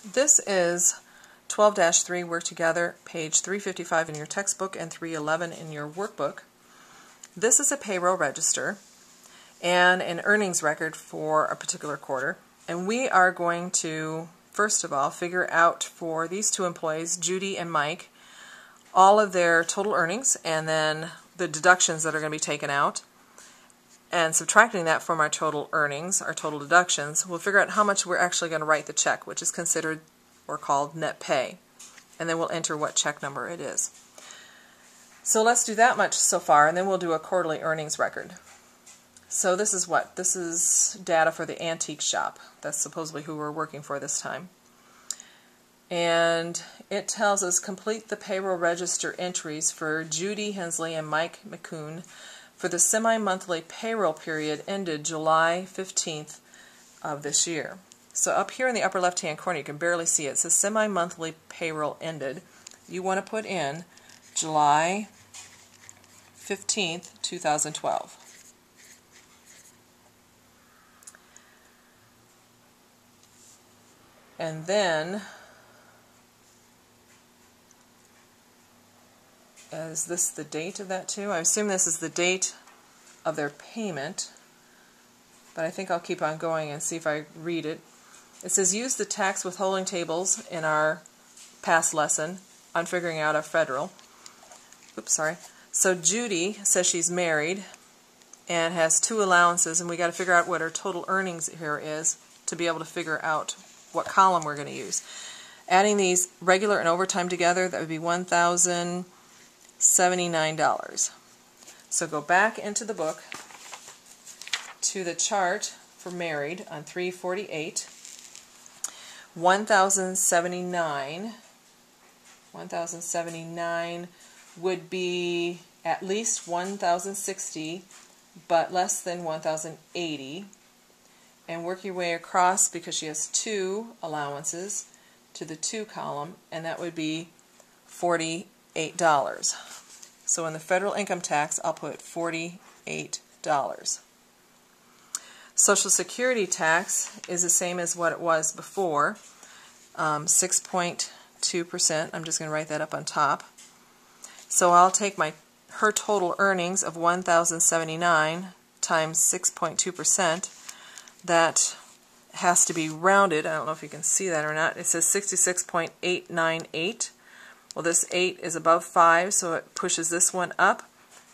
This is 12-3 Work Together, page 355 in your textbook and 311 in your workbook. This is a payroll register and an earnings record for a particular quarter. And we are going to, first of all, figure out for these two employees, Judy and Mike, all of their total earnings and then the deductions that are going to be taken out. And subtracting that from our total earnings, our total deductions, we'll figure out how much we're actually going to write the check, which is considered or called net pay. And then we'll enter what check number it is. So let's do that much so far, and then we'll do a quarterly earnings record. So this is what? This is data for the antique shop. That's supposedly who we're working for this time. And it tells us complete the payroll register entries for Judy Hensley and Mike McCoon for the semi-monthly payroll period ended July 15th of this year. So up here in the upper left-hand corner, you can barely see it. It says semi-monthly payroll ended. You want to put in July 15th, 2012. And then, is this the date of that too? I assume this is the date of their payment, but I think I'll keep on going and see if I read it. It says use the tax withholding tables in our past lesson on figuring out a federal. Oops, sorry. So Judy says she's married and has 2 allowances, and we got to figure out what her total earnings here is to be able to figure out what column we're going to use. Adding these regular and overtime together, that would be $1,079. So go back into the book to the chart for married on 348. 1,079 would be at least 1,060, but less than 1,080. And work your way across, because she has 2 allowances, to the 2 column, and that would be $48. So in the federal income tax, I'll put $48. Social Security tax is the same as what it was before, 6.2%. I'm just going to write that up on top. So I'll take her total earnings of $1,079 times 6.2%. That has to be rounded. I don't know if you can see that or not. It says 66.898. Well, this 8 is above 5, so it pushes this one up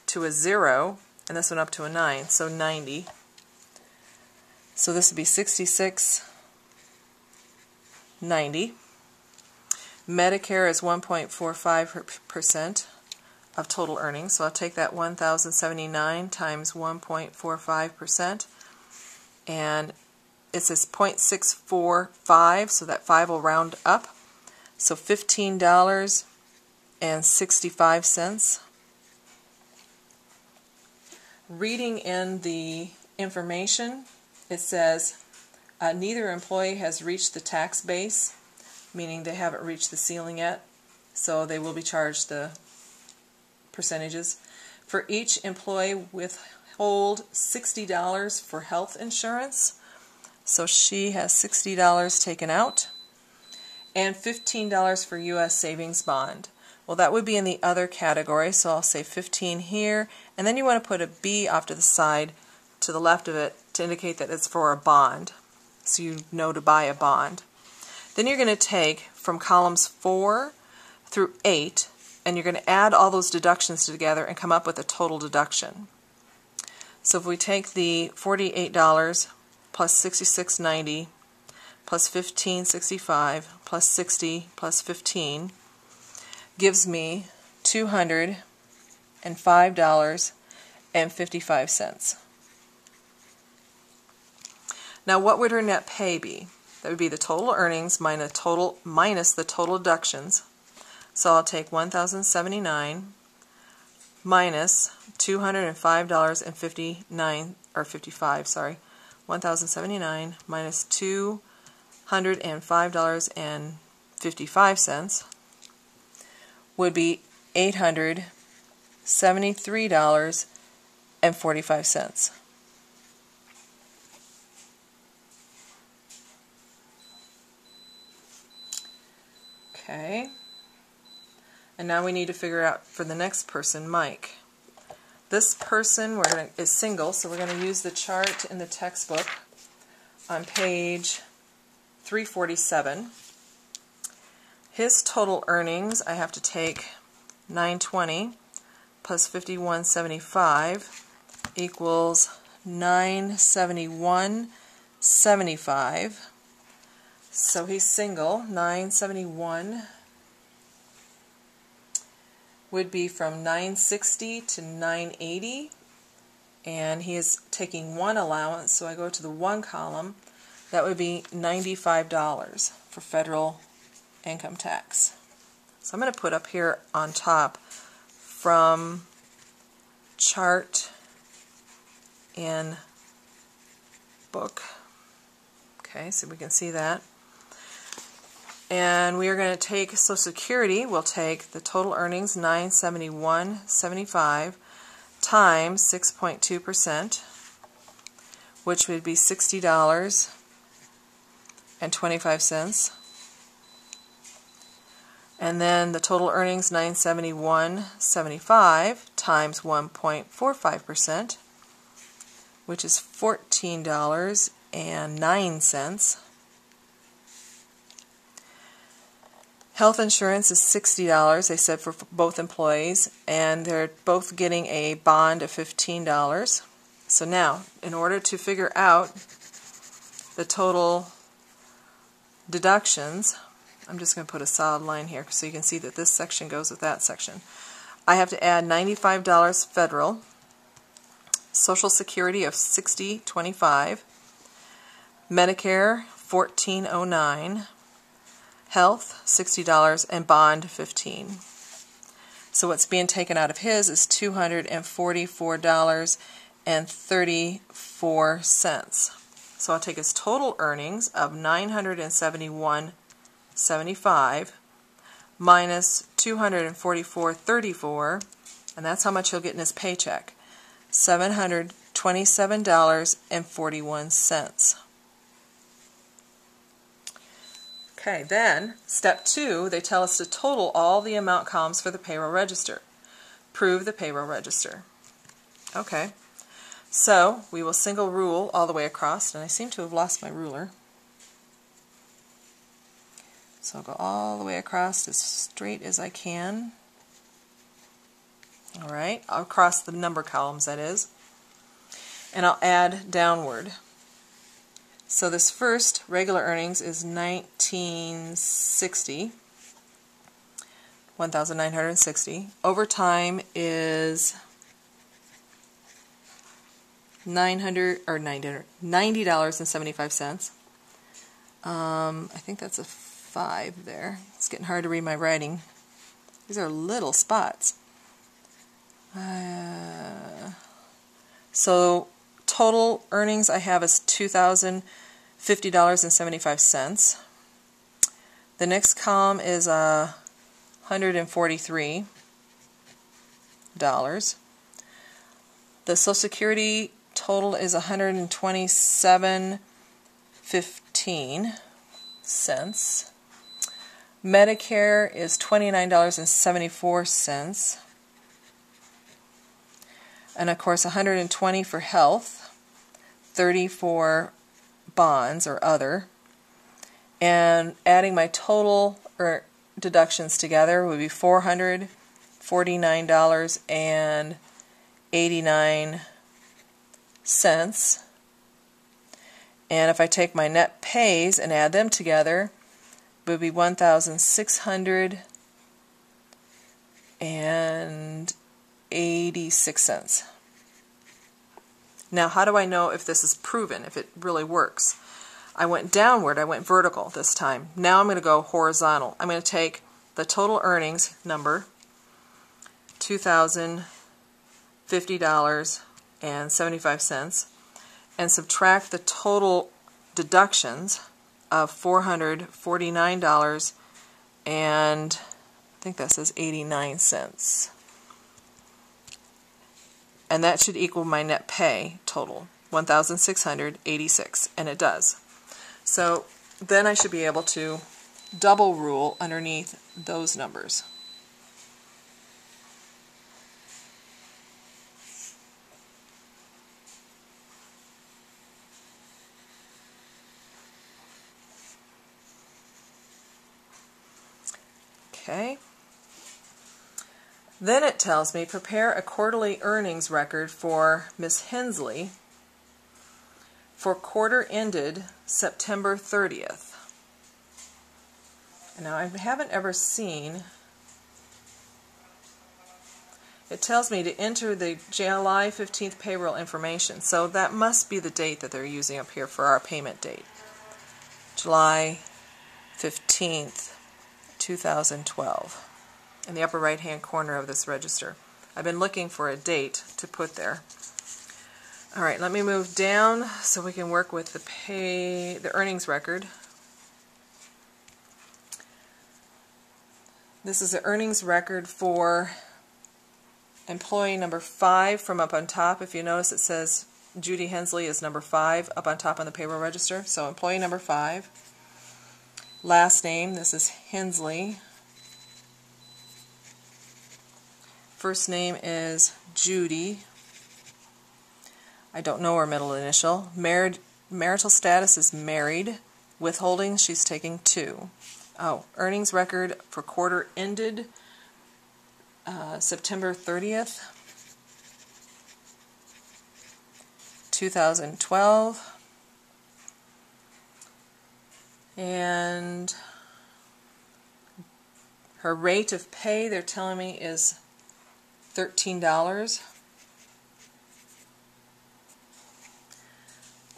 to a 0, and this one up to a 9, so 90. So this would be 66.90. Medicare is 1.45% of total earnings, so I'll take that 1,079 times 1.45%, and it says 0.645, so that 5 will round up, so $15.65. Reading in the information, it says neither employee has reached the tax base, meaning they haven't reached the ceiling yet, so they will be charged the percentages. For each employee, withhold $60 for health insurance, so she has $60 taken out, and $15 for U.S. savings bond. Well, that would be in the other category, so I'll say 15 here, and then you want to put a B off to the side to the left of it to indicate that it's for a bond, so you know to buy a bond. Then you're going to take from columns 4 through 8, and you're going to add all those deductions together and come up with a total deduction. So if we take the $48 plus $66.90 plus $15.65 plus 60 plus 15 gives me $205.55. Now what would her net pay be? That would be the total earnings minus the total deductions. So I'll take $1,079 minus $205.59 or 55, sorry. $1,079 minus $205.55 would be $873.45. Okay. And now we need to figure out for the next person, Mike. This person is single, so we're going to use the chart in the textbook on page 347. His total earnings, I have to take 920 plus 5175 equals 971.75. So he's single. 971 would be from 960 to 980, and he is taking one allowance, so I go to the one column. That would be $95 for federal income tax. So I'm going to put up here on top from chart in book. Okay, so we can see that. And we are going to take Social Security. We'll take the total earnings, $971.75, times 6.2%, which would be $60.25. And then the total earnings, $971.75 times 1.45%, which is $14.09. Health insurance is $60, they said, for both employees, and they're both getting a bond of $15. So now, in order to figure out the total deductions, I'm just going to put a solid line here so you can see that this section goes with that section. I have to add $95 federal, Social Security of $60.25, Medicare $14.09, health $60, and bond $15. So what's being taken out of his is $244.34. So I'll take his total earnings of $971.75 minus $244.34, and that's how much he'll get in his paycheck, $727.41. Okay, then, step 2, they tell us to total all the amount columns for the payroll register. Prove the payroll register. Okay, so we will single rule all the way across, and I seem to have lost my ruler. So I'll go all the way across as straight as I can. Alright, I'll cross the number columns, that is. And I'll add downward. So this first regular earnings is $1,960. Overtime is $90.75. I think that's a 5 there. It's getting hard to read my writing. These are little spots. So total earnings I have is $2,050.75. The next column is $143. The Social Security total is $127.15. Medicare is $29.74. And of course $120 for health, $30 for bonds or other, and adding my total deductions together would be $449.89. And if I take my net pays and add them together, it would be $1,686. Now, how do I know if this is proven, if it really works? I went downward, I went vertical this time. Now I'm going to go horizontal. I'm going to take the total earnings number, $2,050.75, and subtract the total deductions of $449 and I think that says 89 cents. And that should equal my net pay total, $1,686, and it does. So then I should be able to double rule underneath those numbers. Okay. Then it tells me prepare a quarterly earnings record for Miss Hensley for quarter ended September 30th. Now I haven't ever seen, it tells me to enter the July 15th payroll information, so that must be the date that they're using up here for our payment date. July 15th, 2012. In the upper right hand corner of this register. I've been looking for a date to put there. Alright, let me move down so we can work with the earnings record. This is the earnings record for employee number 5 from up on top. If you notice, it says Judy Hensley is number 5 up on top on the payroll register. So employee number 5. Last name, this is Hensley. First name is Judy. I don't know her middle initial. Marital status is married. Withholding, she's taking 2. Oh, earnings record for quarter ended September 30th, 2012. And her rate of pay, they're telling me, is $13.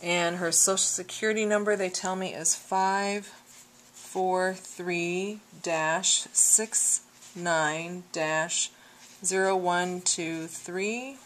And her social security number, they tell me, is 543-69-0123.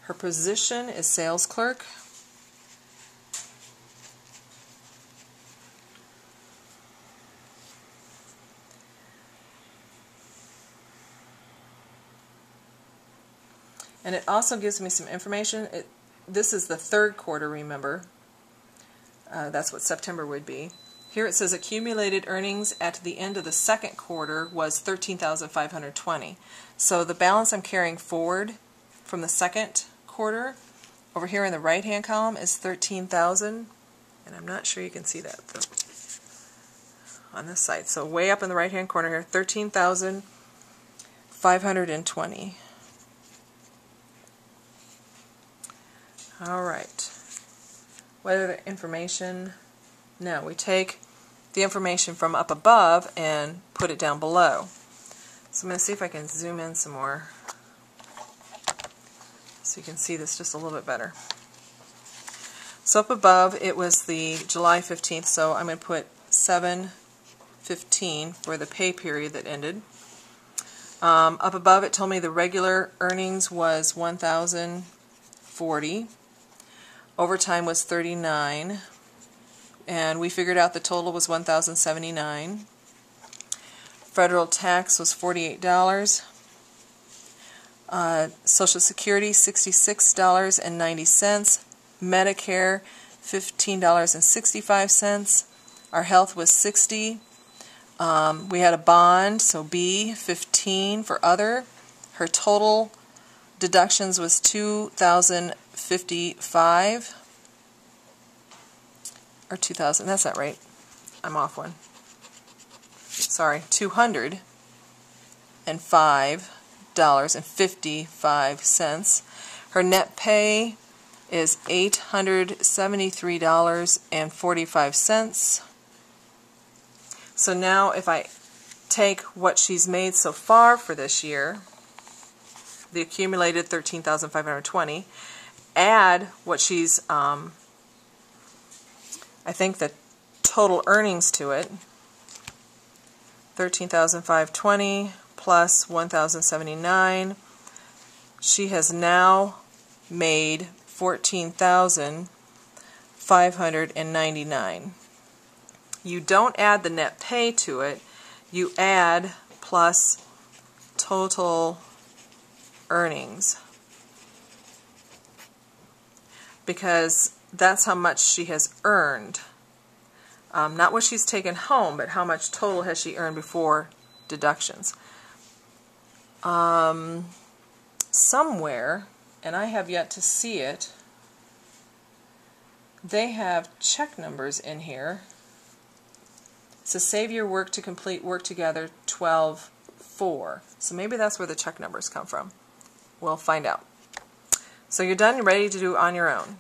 Her position is sales clerk. And it also gives me some information. This is the third quarter, remember. That's what September would be. Here it says accumulated earnings at the end of the second quarter was $13,520. So the balance I'm carrying forward from the second quarter over here in the right-hand column is $13,000. And I'm not sure you can see that on this side. So way up in the right-hand corner here, $13,520. Alright, what other information? No, we take the information from up above and put it down below. So I'm going to see if I can zoom in some more so you can see this just a little bit better. So up above it was the July 15th, so I'm going to put 7/15 for the pay period that ended. Up above it told me the regular earnings was $1,040. Overtime was $39, and we figured out the total was $1,079. Federal tax was $48. Social Security $66.90. Medicare $15.65. Our health was $60. We had a bond, so B, $15 for other. Her total deductions was $2,055 or $2,000. That's not right. I'm off one. Sorry, $205.55. Her net pay is $873.45. So now if I take what she's made so far for this year, the accumulated $13,520, add what she's, I think the total earnings to it, $13,520 plus $1,079. She has now made $14,599. You don't add the net pay to it, you add plus total earnings, because that's how much she has earned. Not what she's taken home, but how much total has she earned before deductions. Somewhere, and I have yet to see it, they have check numbers in here. So save your work to complete work together 12-4. So maybe that's where the check numbers come from. We'll find out. So you're done, you're ready to do on your own.